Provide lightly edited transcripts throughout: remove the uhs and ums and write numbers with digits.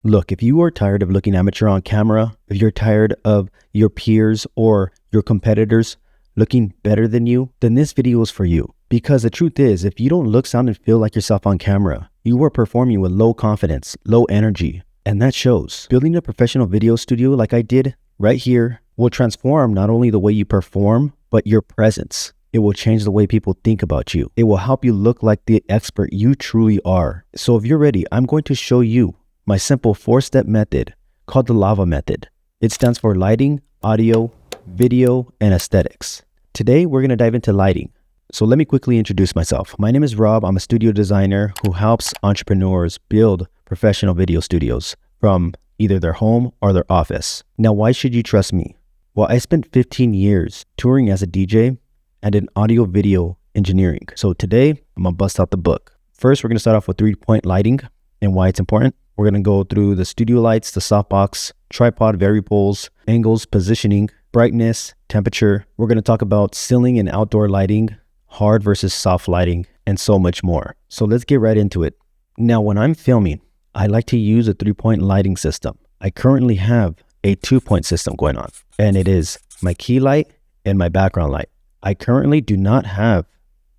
Look, if you are tired of looking amateur on camera, if you're tired of your peers or your competitors looking better than you, then this video is for you. Because the truth is, if you don't look, sound, and feel like yourself on camera, you are performing with low confidence, low energy, and that shows. Building a professional video studio like I did right here will transform not only the way you perform, but your presence. It will change the way people think about you. It will help you look like the expert you truly are. So if you're ready, I'm going to show you my simple 4-step method called the LAVA method. It stands for lighting, audio, video, and aesthetics. Today, we're going to dive into lighting. So let me quickly introduce myself. My name is Rob. I'm a studio designer who helps entrepreneurs build professional video studios from either their home or their office. Now, why should you trust me? Well, I spent 15 years touring as a DJ and in audio video engineering. So today, I'm gonna bust out the book. First, we're gonna start off with 3-point lighting and why it's important. We're gonna go through the studio lights, the softbox, tripod, variables, angles, positioning, brightness, temperature. We're gonna talk about ceiling and outdoor lighting, hard versus soft lighting, and so much more. So let's get right into it. Now, when I'm filming, I like to use a 3-point lighting system. I currently have a 2-point system going on, and it is my key light and my background light. I currently do not have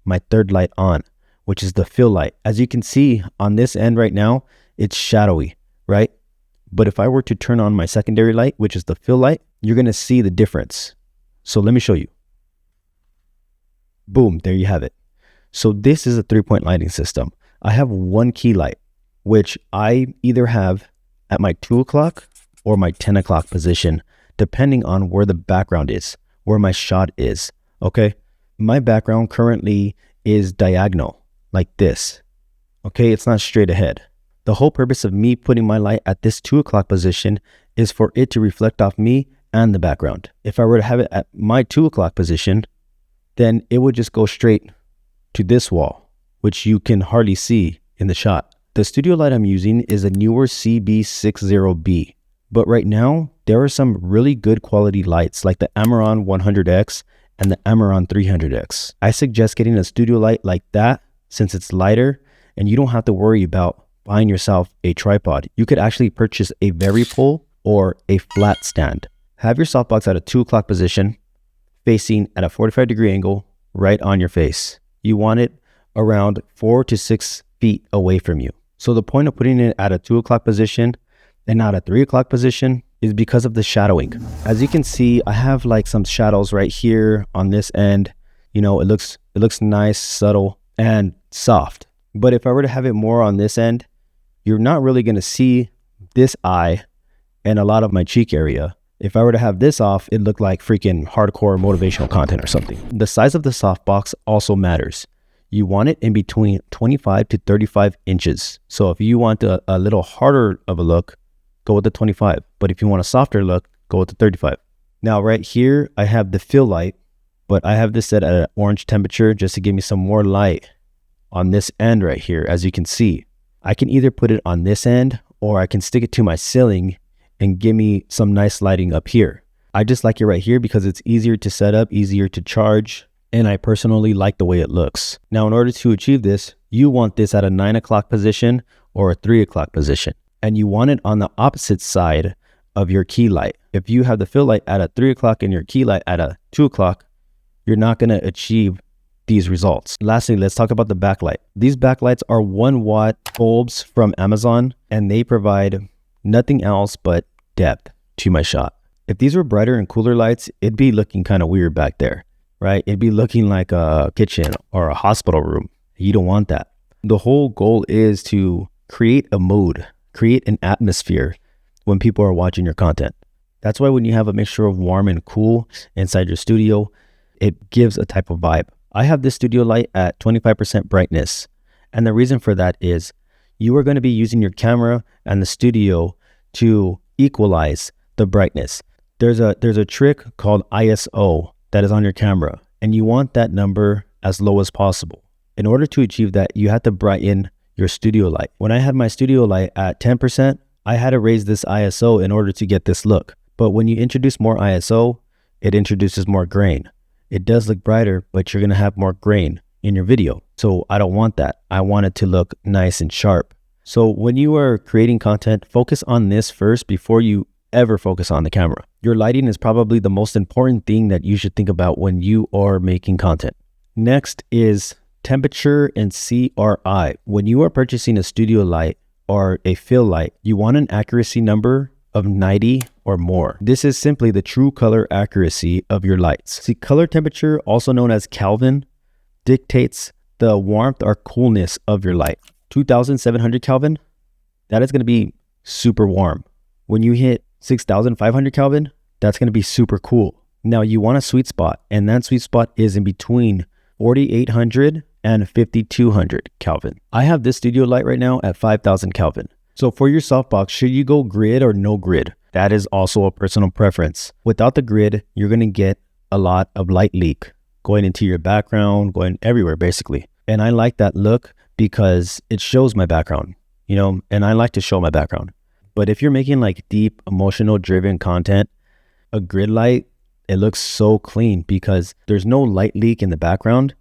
my third light on, which is the fill light. As you can see on this end right now, it's shadowy, right? But if I were to turn on my secondary light, which is the fill light, you're gonna see the difference. So let me show you. Boom, there you have it. So this is a 3-point lighting system. I have one key light, which I either have at my 2 o'clock or my 10 o'clock position, depending on where the background is, where my shot is. Okay, my background currently is diagonal, like this. Okay, it's not straight ahead. The whole purpose of me putting my light at this 2 o'clock position is for it to reflect off me and the background. If I were to have it at my 2 o'clock position, then it would just go straight to this wall, which you can hardly see in the shot. The studio light I'm using is a newer CB60B, but right now there are some really good quality lights like the Amaron 100X and the Amaron 300X. I suggest getting a studio light like that since it's lighter and you don't have to worry about buying yourself a tripod. You could actually purchase a variable or a flat stand. Have your softbox at a 2 o'clock position, facing at a 45-degree angle right on your face. You want it around 4 to 6 feet away from you. So the point of putting it at a 2 o'clock position and not a 3 o'clock position is because of the shadowing. As you can see, I have like some shadows right here on this end. You know, it looks nice, subtle, and soft. But if I were to have it more on this end, you're not really gonna see this eye and a lot of my cheek area. If I were to have this off, it looked like freaking hardcore motivational content or something. The size of the softbox also matters. You want it in between 25 to 35 inches. So if you want a little harder of a look, go with the 25. But if you want a softer look, go with the 35. Now right here, I have the fill light, but I have this set at an orange temperature just to give me some more light on this end right here. As you can see, I can either put it on this end or I can stick it to my ceiling and give me some nice lighting up here. I just like it right here because it's easier to set up, easier to charge, and I personally like the way it looks. Now, in order to achieve this, you want this at a 9 o'clock position or a 3 o'clock position, and you want it on the opposite side of your key light. If you have the fill light at a 3 o'clock and your key light at a 2 o'clock, you're not gonna achieve these results. Lastly, let's talk about the backlight. These backlights are 1-watt bulbs from Amazon, and they provide nothing else but depth to my shot. If these were brighter and cooler lights, it'd be looking kind of weird back there, right? It'd be looking like a kitchen or a hospital room. You don't want that. The whole goal is to create a mood, create an atmosphere when people are watching your content. That's why when you have a mixture of warm and cool inside your studio, it gives a type of vibe. I have this studio light at 25% brightness. And the reason for that is you are going to be using your camera and the studio to equalize the brightness. There's a trick called ISO that is on your camera, and you want that number as low as possible. In order to achieve that, you have to brighten your studio light. When I had my studio light at 10%, I had to raise this ISO in order to get this look. But when you introduce more ISO, it introduces more grain. It does look brighter, but you're gonna have more grain in your video. So I don't want that. I want it to look nice and sharp. So when you are creating content, focus on this first before you ever focus on the camera. Your lighting is probably the most important thing that you should think about when you are making content. Next is temperature and CRI. When you are purchasing a studio light or a fill light, you want an accuracy number of 90 or more. This is simply the true color accuracy of your lights. See, color temperature, also known as Kelvin, dictates the warmth or coolness of your light. 2700 Kelvin, that is going to be super warm. When you hit 6500 Kelvin, that's going to be super cool. Now you want a sweet spot, and that sweet spot is in between 4800 and 5200 Kelvin. I have this studio light right now at 5000 Kelvin. So for your softbox, should you go grid or no grid? That is also a personal preference. Without the grid, you're going to get a lot of light leak going into your background, going everywhere basically. And I like that look because it shows my background, you know, and I like to show my background. But if you're making like deep, emotional driven content, a grid light, it looks so clean because there's no light leak in the background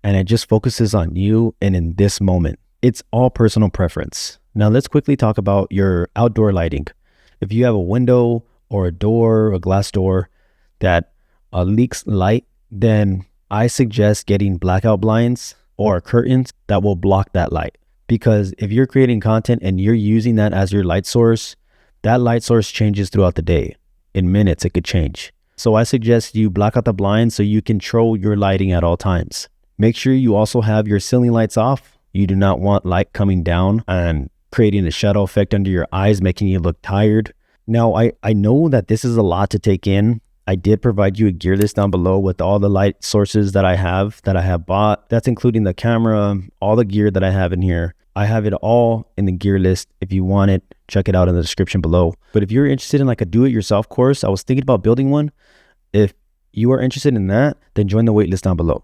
and it just focuses on you and in this moment. It's all personal preference. Now let's quickly talk about your outdoor lighting. If you have a window or a door, a glass door that leaks light, then I suggest getting blackout blinds or curtains that will block that light. Because if you're creating content and you're using that as your light source, that light source changes throughout the day. In minutes, it could change. So I suggest you block out the blinds so you control your lighting at all times. Make sure you also have your ceiling lights off. You do not want light coming down and creating a shadow effect under your eyes, making you look tired. Now, I know that this is a lot to take in. I did provide you a gear list down below with all the light sources that I have bought. That's including the camera, all the gear that I have in here. I have it all in the gear list. If you want it, check it out in the description below. But if you're interested in like a do-it-yourself course, I was thinking about building one. If you are interested in that, then join the waitlist down below.